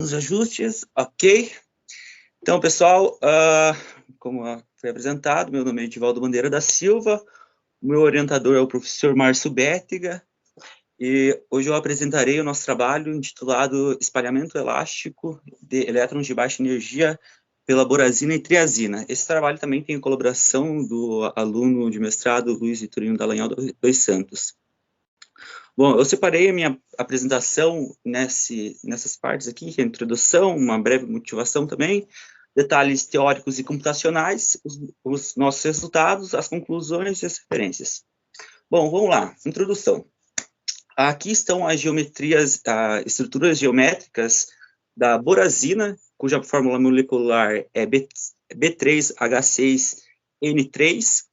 Os ajustes, ok. Então, pessoal, como foi apresentado, meu nome é Edivaldo Bandeira da Silva, o meu orientador é o professor Márcio Bétega, e hoje eu apresentarei o nosso trabalho intitulado Espalhamento Elástico de Elétrons de Baixa Energia pela Borazina e Triazina. Esse trabalho também tem a colaboração do aluno de mestrado Luiz Vitorino Dallagnol dos Santos. Bom, eu separei a minha apresentação nessas partes aqui, que é a introdução, uma breve motivação também, detalhes teóricos e computacionais, os nossos resultados, as conclusões e as referências. Bom, vamos lá, introdução. Aqui estão as estruturas geométricas da borazina, cuja fórmula molecular é B3H6N3.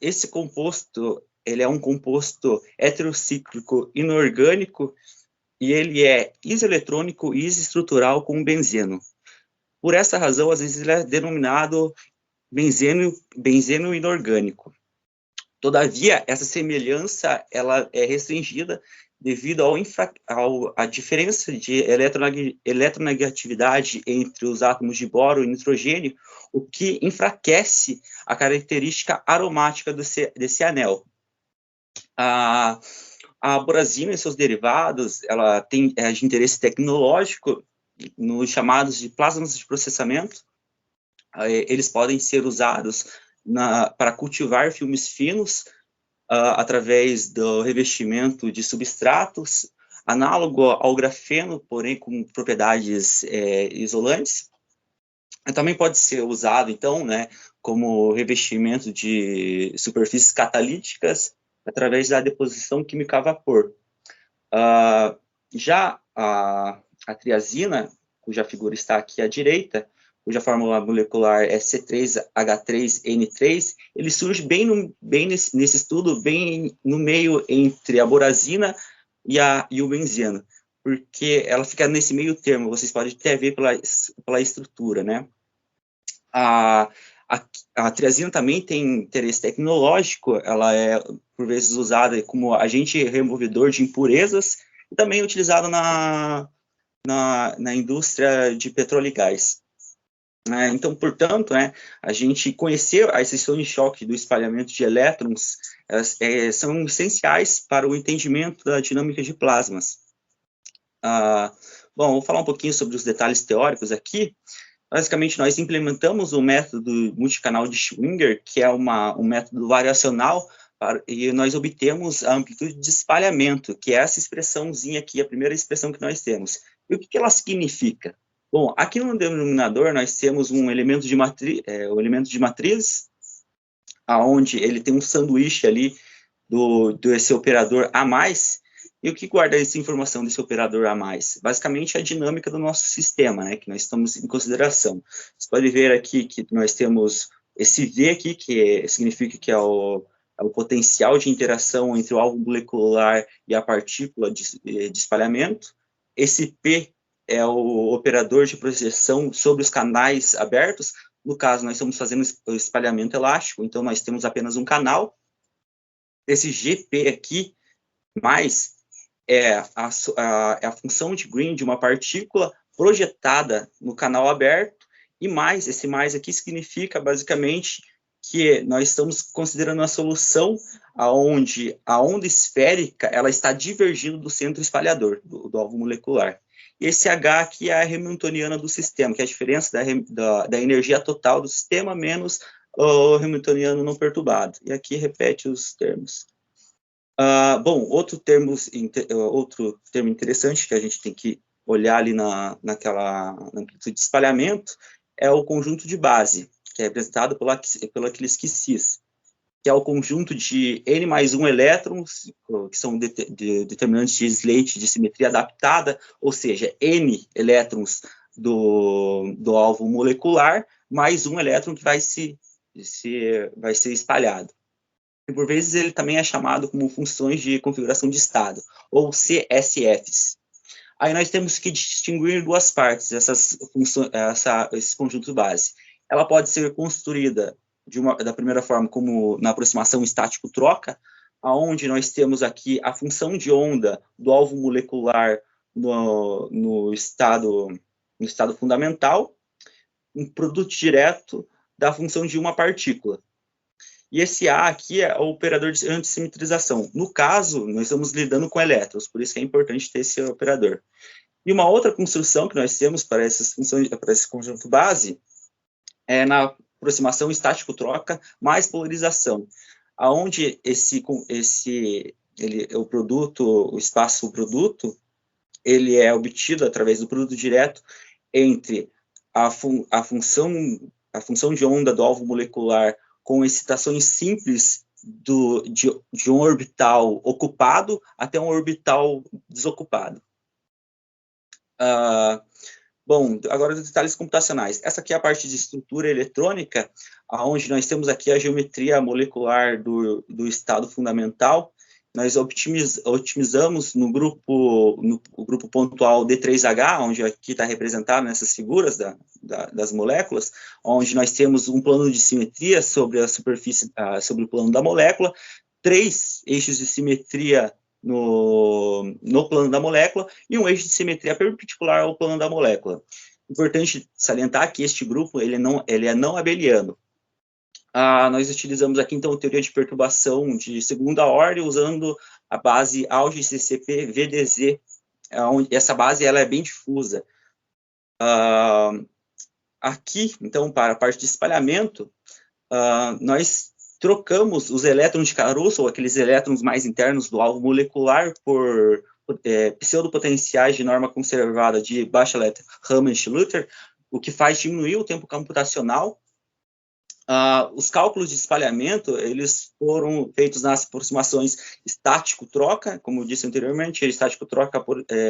Esse composto, ele é um composto heterocíclico inorgânico e ele é isoeletrônico e isoestrutural com benzeno. Por essa razão, às vezes ele é denominado benzeno inorgânico. Todavia, essa semelhança ela é restringida devido à diferença de eletronegatividade entre os átomos de boro e nitrogênio, o que enfraquece a característica aromática desse anel. A borazina e seus derivados, ela tem de interesse tecnológico nos chamados de plasmas de processamento. Eles podem ser usados para cultivar filmes finos através do revestimento de substratos, análogo ao grafeno, porém com propriedades isolantes. Também pode ser usado, então, como revestimento de superfícies catalíticas através da deposição química a vapor. Já a triazina, cuja figura está aqui à direita, cuja fórmula molecular é C3H3N3, ele surge bem nesse estudo, bem no meio entre a borazina e o benzeno, porque ela fica nesse meio termo, vocês podem até ver pela estrutura, né? A triazina também tem interesse tecnológico, ela é, por vezes, usada como agente removedor de impurezas e também utilizada na indústria de petróleo e gás. Então, portanto, a gente conhecer as seções de choque do espalhamento de elétrons são essenciais para o entendimento da dinâmica de plasmas. Bom, vou falar um pouquinho sobre os detalhes teóricos aqui. Basicamente, nós implementamos o método multicanal de Schwinger, que é um método variacional, e nós obtemos a amplitude de espalhamento, que é essa expressãozinha aqui, a primeira expressão que nós temos. E o que ela significa? Bom, aqui no denominador nós temos um elemento de matriz, onde ele tem um sanduíche ali desse operador A+, e o que guarda essa informação desse operador A+? Basicamente, a dinâmica do nosso sistema, que nós estamos em consideração. Você pode ver aqui que nós temos esse V aqui, que significa que é o potencial de interação entre o alvo molecular e a partícula de espalhamento. Esse P é o operador de projeção sobre os canais abertos. No caso, nós estamos fazendo o espalhamento elástico, então nós temos apenas um canal. Esse GP aqui, mais, é a função de Green de uma partícula projetada no canal aberto, e mais, esse mais aqui significa, basicamente, que nós estamos considerando uma solução onde a onda esférica ela está divergindo do centro espalhador, do alvo molecular. E esse H aqui é a hamiltoniana do sistema, que é a diferença da energia total do sistema menos o hamiltoniano não perturbado. E aqui repete os termos. Bom, outro termo interessante que a gente tem que olhar ali na amplitude de espalhamento é o conjunto de base, que é representado pelo Aquilesquis, que é o conjunto de N mais 1 elétrons, que são determinantes de Slate de simetria adaptada, ou seja, N elétrons do alvo molecular, mais um elétron que vai ser espalhado. E por vezes ele também é chamado como funções de configuração de estado, ou CSFs. Aí nós temos que distinguir duas partes, esse conjunto base. Ela pode ser construída da primeira forma, como na aproximação estático-troca, onde nós temos aqui a função de onda do alvo molecular no estado fundamental, um produto direto da função de uma partícula. E esse A aqui é o operador de antissimetrização. No caso, nós estamos lidando com elétrons, por isso que é importante ter esse operador. E uma outra construção que nós temos para essas funções, para esse conjunto base, é na aproximação estático-troca mais polarização, aonde o espaço produto, ele é obtido através do produto direto entre a função de onda do alvo molecular com excitações simples de um orbital ocupado até um orbital desocupado. Bom, agora os detalhes computacionais. Essa aqui é a parte de estrutura eletrônica, onde nós temos aqui a geometria molecular do estado fundamental. Nós otimizamos no grupo pontual D3H, onde aqui está representado nessas figuras das moléculas, onde nós temos um plano de simetria sobre a superfície, sobre o plano da molécula, 3 eixos de simetria no plano da molécula e um eixo de simetria perpendicular ao plano da molécula. Importante salientar que este grupo ele é não abeliano. Nós utilizamos aqui, então, a teoria de perturbação de segunda ordem, usando a base AlGCP-VDZ, onde essa base ela é bem difusa. Aqui, então, para a parte de espalhamento, nós trocamos os elétrons de caroço, ou aqueles elétrons mais internos do alvo molecular, por pseudopotenciais de norma conservada de Bachelet, Raman e Schluter, o que faz diminuir o tempo computacional. Os cálculos de espalhamento, eles foram feitos nas aproximações estático-troca, como eu disse anteriormente, estático-troca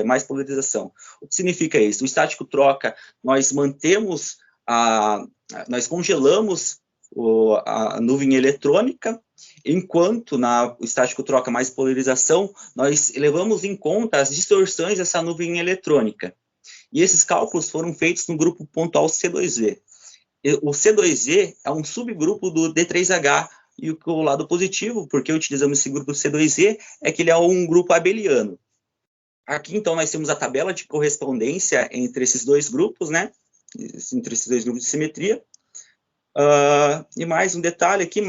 mais polarização. O que significa isso? O estático-troca, nós congelamos a nuvem eletrônica, enquanto na estático-troca mais polarização, nós levamos em conta as distorções dessa nuvem eletrônica. E esses cálculos foram feitos no grupo pontual C2V. O C2Z é um subgrupo do D3H, e o lado positivo, porque utilizamos esse grupo C2Z, é que ele é um grupo abeliano. Aqui, então, nós temos a tabela de correspondência entre esses dois grupos, né? Entre esses dois grupos de simetria. E mais um detalhe aqui,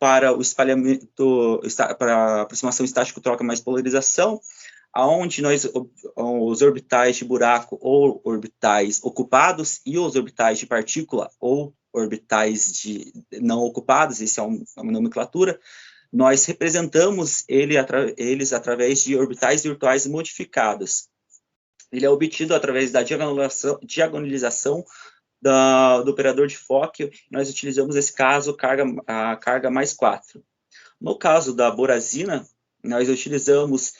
para o espalhamento, para a aproximação estático-troca mais polarização, aonde os orbitais de buraco ou orbitais ocupados e os orbitais de partícula ou orbitais não ocupados, isso é uma nomenclatura, nós representamos eles através de orbitais virtuais modificadas. Ele é obtido através da diagonalização do operador de Fock. Nós utilizamos, nesse caso, a carga mais 4. No caso da borazina, nós utilizamos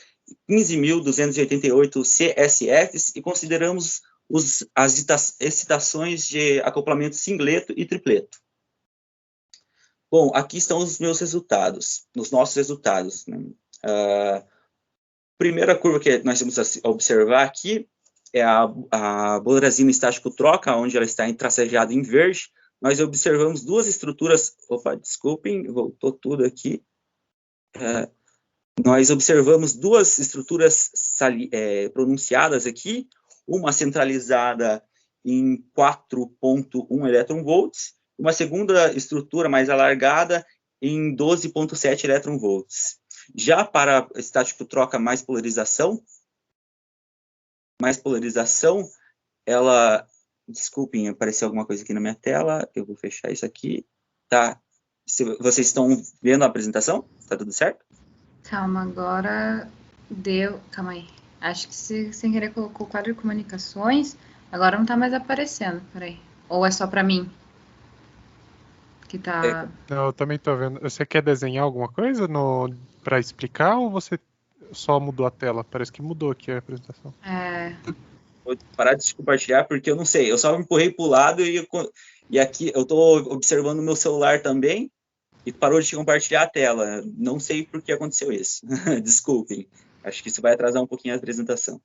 15.288 CSFs e consideramos as excitações de acoplamento singleto e tripleto. Bom, aqui estão os nossos resultados. Né? Primeira curva que nós temos a observar aqui é a borazina estático-troca, onde ela está tracejada em verde. Nós observamos duas estruturas... Opa, desculpem, voltou tudo aqui. Nós observamos duas estruturas pronunciadas aqui, uma centralizada em 4,1 eletronvolts, uma segunda estrutura mais alargada em 12,7 eletronvolts. Já para estático-troca mais polarização, ela... Desculpem, apareceu alguma coisa aqui na minha tela, eu vou fechar isso aqui. Tá? Vocês estão vendo a apresentação? Tá tudo certo? Calma, agora deu... Calma aí. Acho que sem querer colocou o quadro de comunicações, agora não tá mais aparecendo, peraí. Ou é só pra mim? Que tá... Eu também tô vendo. Você quer desenhar alguma coisa pra explicar ou você só mudou a tela? Parece que mudou aqui a apresentação. Vou parar de compartilhar porque eu não sei. Eu só me empurrei pro lado e aqui eu tô observando o meu celular também e parou de compartilhar a tela. Não sei por que aconteceu isso. Desculpem. Acho que isso vai atrasar um pouquinho a apresentação.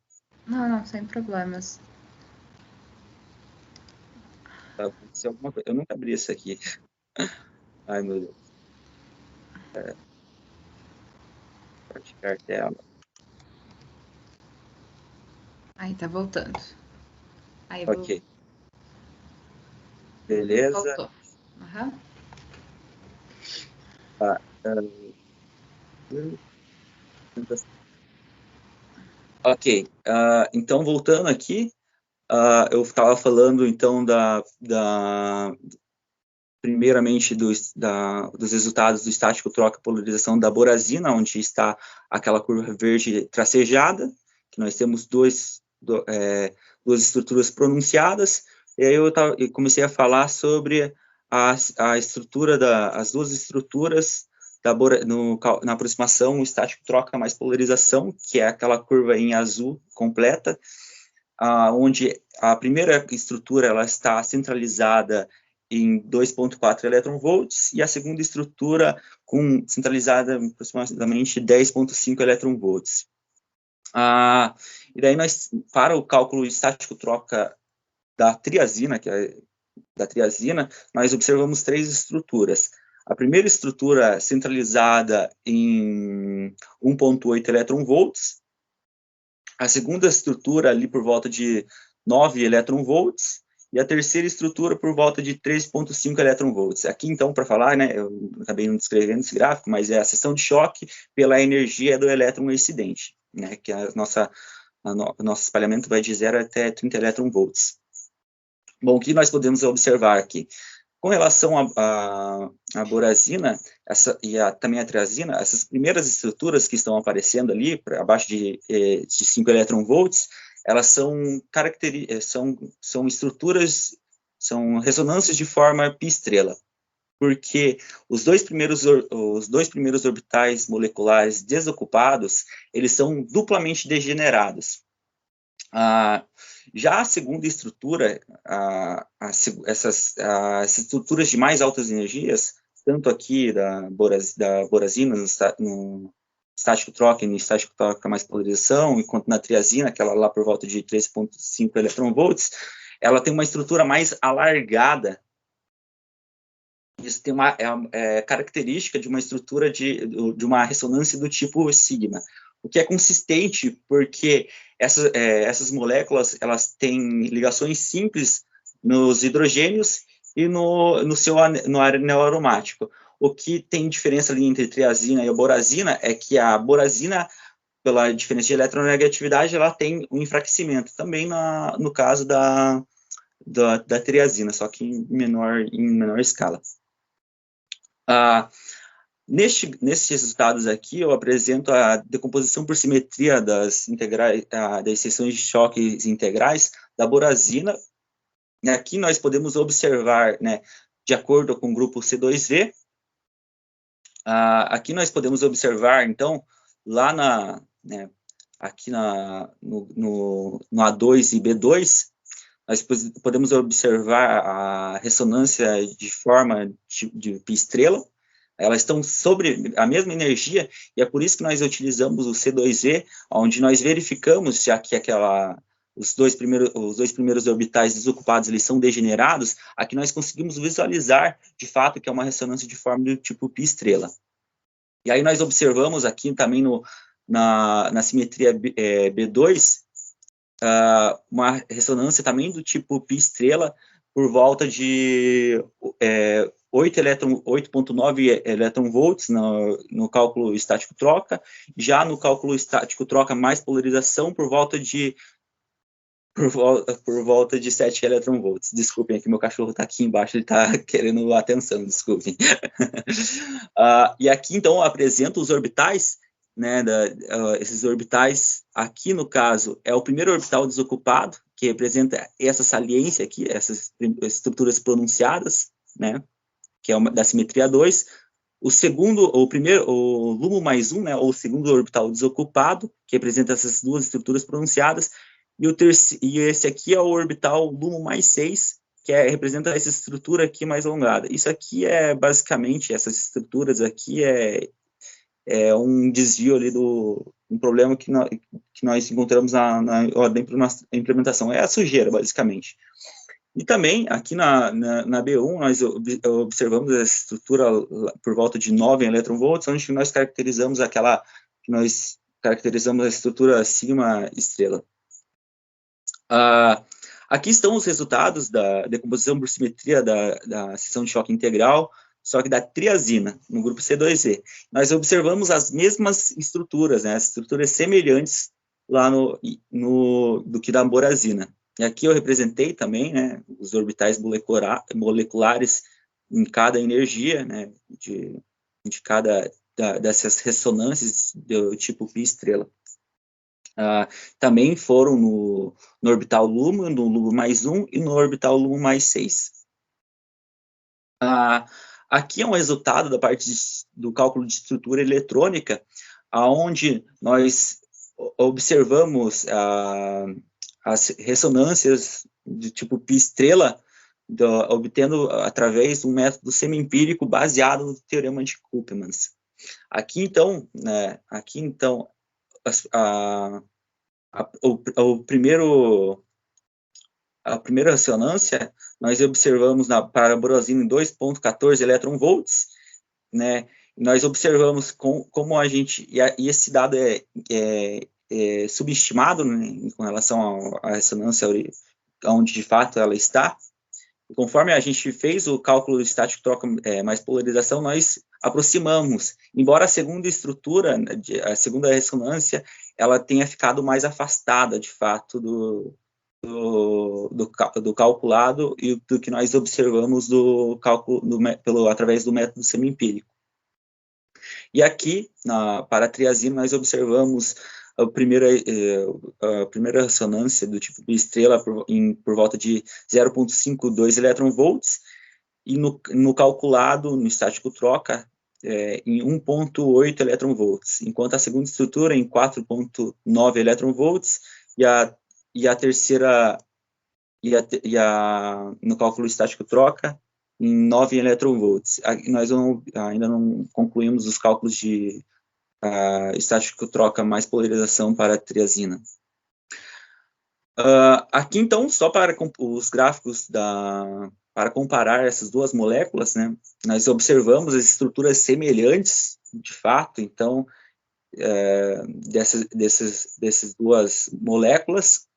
Não, sem problemas. Tá, aconteceu alguma coisa. Eu nunca abri isso aqui. Ai, meu Deus. Compartilhar tela. Aí tá voltando. Aí Ok. Beleza. voltou. Aham. Tá. Ok. Então, voltando aqui, eu estava falando, então, primeiramente dos resultados do estático troca polarização da borazina, onde está aquela curva verde tracejada, que nós temos duas estruturas pronunciadas, e aí eu comecei a falar sobre a estrutura as duas estruturas na aproximação estático troca mais polarização, que é aquela curva em azul completa, onde a primeira estrutura ela está centralizada em 2,4 eletronvolts e a segunda estrutura centralizada em aproximadamente 10,5 eletronvolts. E daí para o cálculo estático troca da triazina, nós observamos três estruturas. A primeira estrutura centralizada em 1,8 eletronvolts, a segunda estrutura ali por volta de 9 eletronvolts, e a terceira estrutura por volta de 3,5 eletronvolts. Aqui, então, para falar, né, eu acabei não descrevendo esse gráfico, mas é a seção de choque pela energia do elétron excedente, né, que o nosso espalhamento vai de 0 até 30 eletronvolts. Bom, o que nós podemos observar aqui? Com relação à borazina também a triazina, essas primeiras estruturas que estão aparecendo ali, abaixo de 5 eletronvolts, elas são estruturas, são ressonâncias de forma pi-estrela, porque os dois primeiros orbitais moleculares desocupados, eles são duplamente degenerados. Já a segunda estrutura, essas estruturas de mais altas energias, tanto aqui da borazina no estático troca e no estático troca mais polarização, enquanto na triazina, aquela lá por volta de 3,5 eletronvolts, ela tem uma estrutura mais alargada. Isso tem uma característica de uma estrutura de uma ressonância do tipo sigma, o que é consistente porque essas moléculas elas têm ligações simples nos hidrogênios e no anel aromático. O que tem diferença ali entre triazina e a borazina é que a borazina, pela diferença de eletronegatividade, ela tem um enfraquecimento, também no caso da triazina, só que em menor escala. Nesses resultados aqui, eu apresento a decomposição por simetria das seções de choques integrais da borazina. E aqui nós podemos observar, né, de acordo com o grupo C2V, aqui nós podemos observar, então, lá aqui no A2 e B2, nós podemos observar a ressonância de forma de pi-estrela. Elas estão sobre a mesma energia, e é por isso que nós utilizamos o C2E, onde nós verificamos, já que os dois primeiros orbitais desocupados eles são degenerados, aqui nós conseguimos visualizar, de fato, que é uma ressonância de forma do tipo pi-estrela. E aí nós observamos aqui também na simetria B2, uma ressonância também do tipo pi-estrela por volta de 8,9 eletronvolts no cálculo estático troca, já no cálculo estático troca mais polarização por volta de 7 eletronvolts. Desculpem, aqui meu cachorro está aqui embaixo, ele está querendo atenção, desculpem. E aqui, então, eu apresento os orbitais, né, esses orbitais, aqui no caso, é o primeiro orbital desocupado, que representa essa saliência aqui, essas estruturas pronunciadas, né, que é da simetria 2. O LUMO mais 1, né, ou o segundo orbital desocupado, que representa essas duas estruturas pronunciadas, e esse aqui é o orbital LUMO mais 6, que representa essa estrutura aqui mais alongada. Isso aqui é basicamente, essas estruturas aqui é um desvio ali um problema que nós encontramos na implementação. É a sujeira, basicamente. E também, aqui na B1, nós observamos a estrutura por volta de 9 eletronvolts, onde nós caracterizamos a estrutura sigma estrela. Aqui estão os resultados da decomposição por simetria da seção de choque integral, só que da triazina, no grupo C2E. Nós observamos as mesmas estruturas, né, as estruturas semelhantes lá do que da borazina. E aqui eu representei também, né, os orbitais moleculares em cada energia, né, de cada dessas ressonâncias do tipo pi estrela. Também foram no orbital LUMA, no LUMA mais 1 e no orbital LUMA mais 6. Aqui é um resultado da parte do cálculo de estrutura eletrônica, onde nós observamos as ressonâncias de tipo pi estrela, obtendo através de um método semi-empírico baseado no teorema de Koopmans. Aqui então, a primeira ressonância, nós observamos para a borosina em 2,14 elétron-volts, né? Nós observamos como a gente, e esse dado é subestimado, né, com relação à ressonância onde de fato ela está. E conforme a gente fez o cálculo estático troca mais polarização, nós aproximamos, embora a segunda estrutura, a segunda ressonância, ela tenha ficado mais afastada, de fato, do calculado e do que nós observamos do cálculo através do método semi-empírico. E aqui, para a triazina, nós observamos a primeira ressonância do tipo estrela por volta de 0,52 elétron-volts, e no calculado, no estático troca, em 1,8 elétron-volts, enquanto a segunda estrutura em 4,9 elétron-volts, e a terceira, no cálculo estático troca, em 9 elétron-volts. Nós ainda não concluímos os cálculos de estático troca mais polarização para a triazina. Aqui, então, só para os gráficos para comparar essas duas moléculas, né, nós observamos as estruturas semelhantes, de fato, então, dessas duas moléculas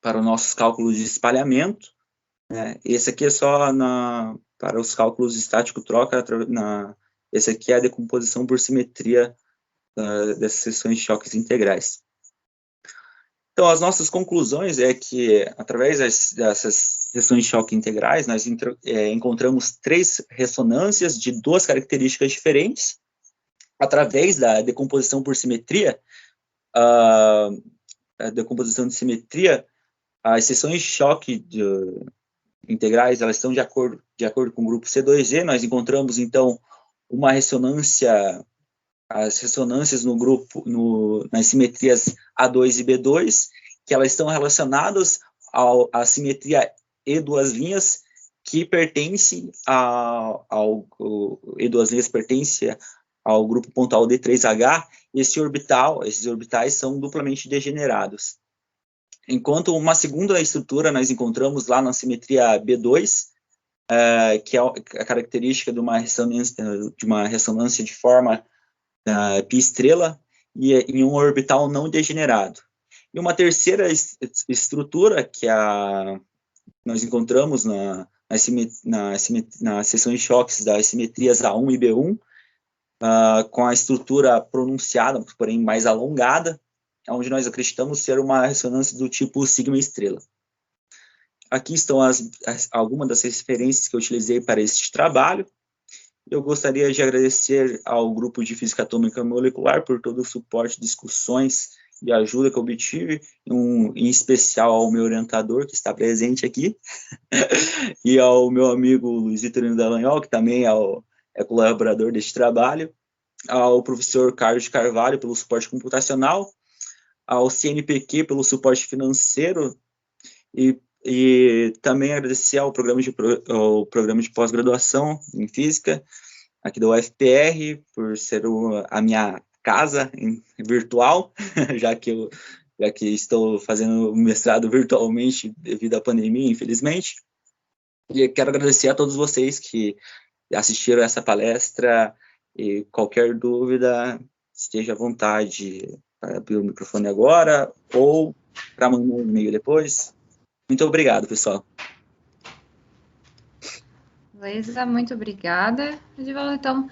para os nossos cálculos de espalhamento, né. Esse aqui é só para os cálculos de estático troca, esse aqui é a decomposição por simetria dessas seções de choques integrais. Então, as nossas conclusões é que, através dessas seções de choque integrais, nós encontramos 3 ressonâncias de 2 características diferentes. Através da decomposição por simetria, a decomposição de simetria, as seções de choque integrais, elas estão de acordo com o grupo C2E. Nós encontramos, então, uma ressonância, as ressonâncias no grupo, nas simetrias A2 e B2, que elas estão relacionadas à simetria E2', que pertence E2' pertence ao grupo pontual D3H, e esses orbitais são duplamente degenerados. Enquanto uma segunda estrutura nós encontramos lá na simetria B2, que é a característica de uma ressonância de forma pi estrela, e em um orbital não degenerado. E uma terceira estrutura, que nós encontramos nas seções de choques das simetrias A1 e B1, com a estrutura pronunciada, porém mais alongada, onde nós acreditamos ser uma ressonância do tipo sigma estrela. Aqui estão algumas das referências que eu utilizei para este trabalho. Eu gostaria de agradecer ao grupo de Física Atômica Molecular por todo o suporte, discussões e ajuda que eu obtive, em especial ao meu orientador, que está presente aqui, e ao meu amigo Luiz Vitorino Dallagnol, que também é colaborador deste trabalho, ao professor Carlos de Carvalho pelo suporte computacional, ao CNPq pelo suporte financeiro, e também agradecer ao programa de pós-graduação em Física, aqui da UFPR, por ser a minha casa virtual, já que estou fazendo o mestrado virtualmente devido à pandemia, infelizmente. E quero agradecer a todos vocês que assistiram essa palestra, e qualquer dúvida, esteja à vontade para abrir o microfone agora ou para mandar um e-mail depois. Muito obrigado, pessoal. Luísa, muito obrigada. Edivaldo, então,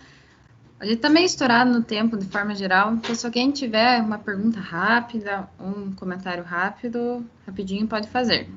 a gente está meio estourado no tempo, de forma geral, então se alguém tiver uma pergunta rápida, um comentário rápido, rapidinho, pode fazer.